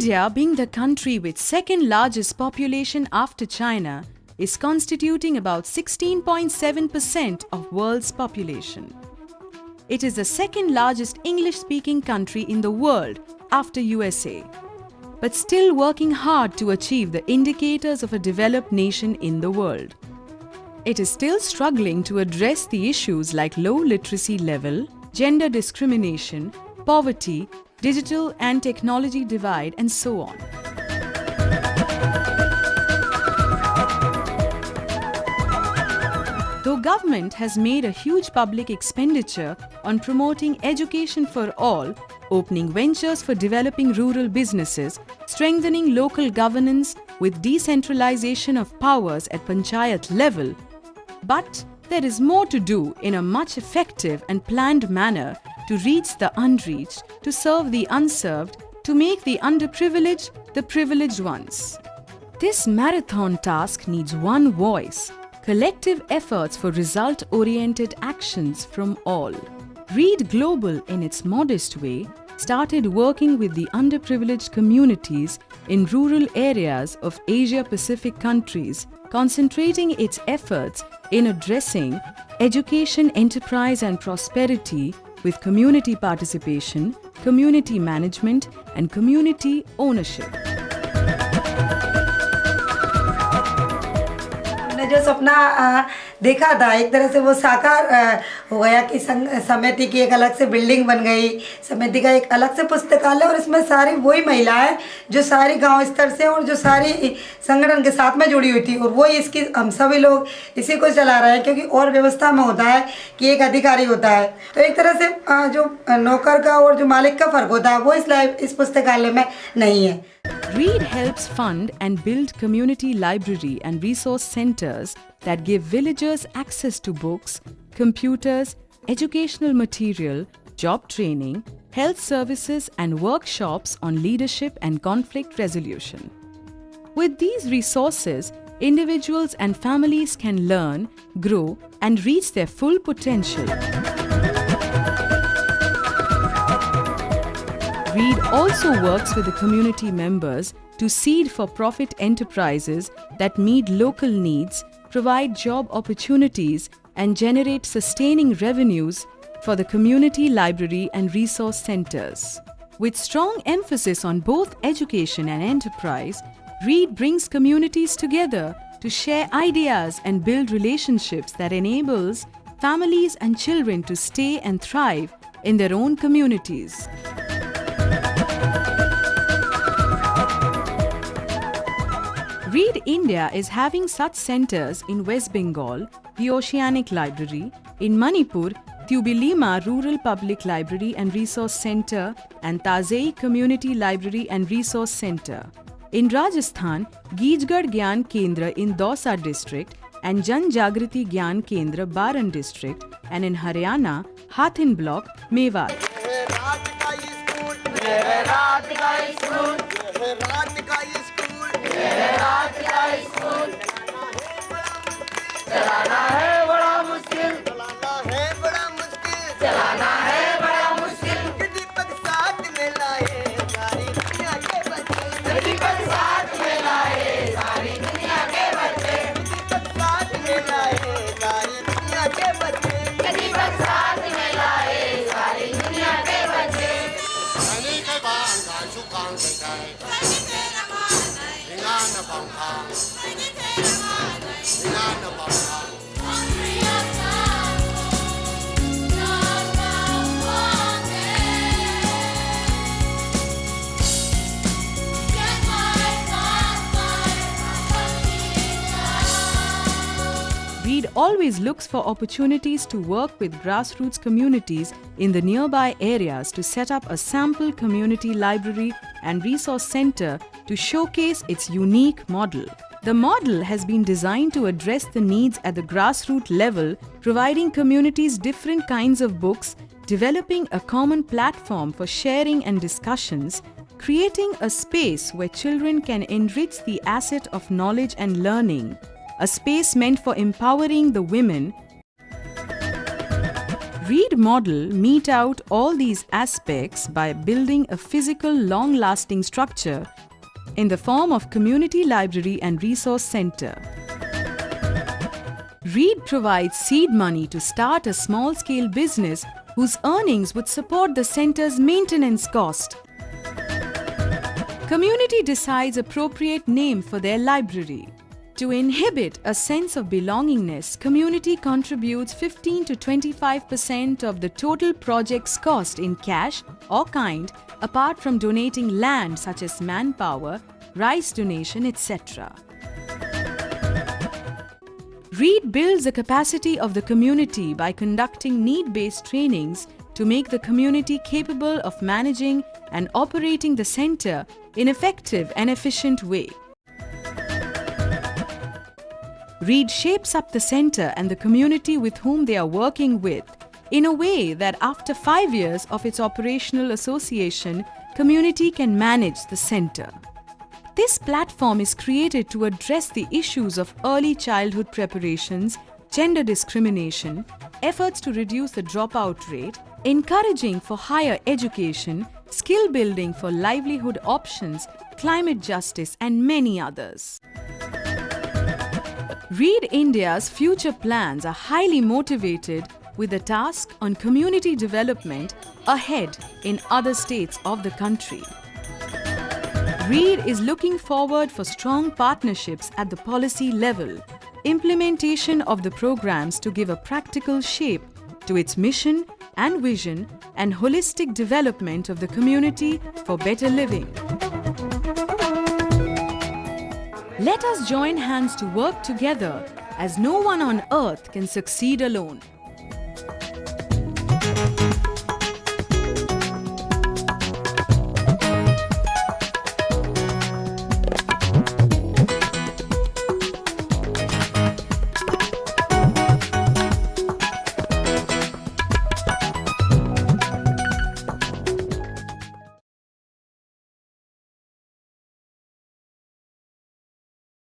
India, being the country with second largest population after China, is constituting about 16.7% of world's population. It is the second largest English-speaking country in the world after USA, but still working hard to achieve the indicators of a developed nation in the world. It is still struggling to address the issues like low literacy level, gender discrimination, poverty, digital and technology divide, and so on. Though government has made a huge public expenditure on promoting education for all, opening ventures for developing rural businesses, strengthening local governance with decentralization of powers at panchayat level, but there is more to do in a much effective and planned manner to reach the unreached, to serve the unserved, to make the underprivileged the privileged ones. This marathon task needs one voice, collective efforts for result-oriented actions from all. Read Global, in its modest way, started working with the underprivileged communities in rural areas of Asia-Pacific countries, concentrating its efforts in addressing education, enterprise and prosperity with community participation, community management and community ownership. जो सपना देखा था एक तरह से वो साकार हो गया कि समिति की एक अलग से बिल्डिंग बन गई, समिति का एक अलग से पुस्तकालय, और इसमें सारी वही महिलाएं जो सारी गांव स्तर से और जो सारी संगठन के साथ में जुड़ी हुई थी, और वही इसकी हम सभी लोग इसी को चला रहे हैं, क्योंकि और व्यवस्था में होता है कि एक अधिकारी होता है, तो एक तरह से जो नौकर का और जो मालिक का फर्क होता है वो इस पुस्तकालय में नहीं है. READ helps fund and build community library and resource centers that give villagers access to books, computers, educational material, job training, health services and workshops on leadership and conflict resolution. With these resources, individuals and families can learn, grow and reach their full potential. READ also works with the community members to seed for-profit enterprises that meet local needs, provide job opportunities, and generate sustaining revenues for the community library and resource centers. With strong emphasis on both education and enterprise, READ brings communities together to share ideas and build relationships that enables families and children to stay and thrive in their own communities. READ India is having such centers in West Bengal, the Oceanic Library, in Manipur, Tubilima Rural Public Library and Resource Center and Tazei Community Library and Resource Center. In Rajasthan, Geejgarh Gyan Kendra in Dausa district and Jan Jagriti Gyan Kendra Baran district, and in Haryana, Hathin block, Mewat. READ always looks for opportunities to work with grassroots communities in the nearby areas to set up a sample community library and resource center to showcase its unique model. The model has been designed to address the needs at the grassroots level, providing communities different kinds of books, developing a common platform for sharing and discussions, creating a space where children can enrich the asset of knowledge and learning, a space meant for empowering the women. Reed model mete out all these aspects by building a physical, long-lasting structure in the form of Community Library and Resource Center. Reed provides seed money to start a small-scale business whose earnings would support the center's maintenance cost. Community decides appropriate name for their library. To inhibit a sense of belongingness, community contributes 15 to 25% of the total project's cost in cash or kind, apart from donating land such as manpower, rice donation, etc. Reed builds the capacity of the community by conducting need-based trainings to make the community capable of managing and operating the center in effective and efficient way. Reed shapes up the center and the community with whom they are working with in a way that after 5 years of its operational association, community can manage the center. This platform is created to address the issues of early childhood preparations, gender discrimination, efforts to reduce the dropout rate, encouraging for higher education, skill building for livelihood options, climate justice, and many others. Reed India's future plans are highly motivated with the task on community development ahead in other states of the country. Reed is looking forward for strong partnerships at the policy level, implementation of the programs to give a practical shape to its mission and vision, and holistic development of the community for better living. Let us join hands to work together, as no one on earth can succeed alone.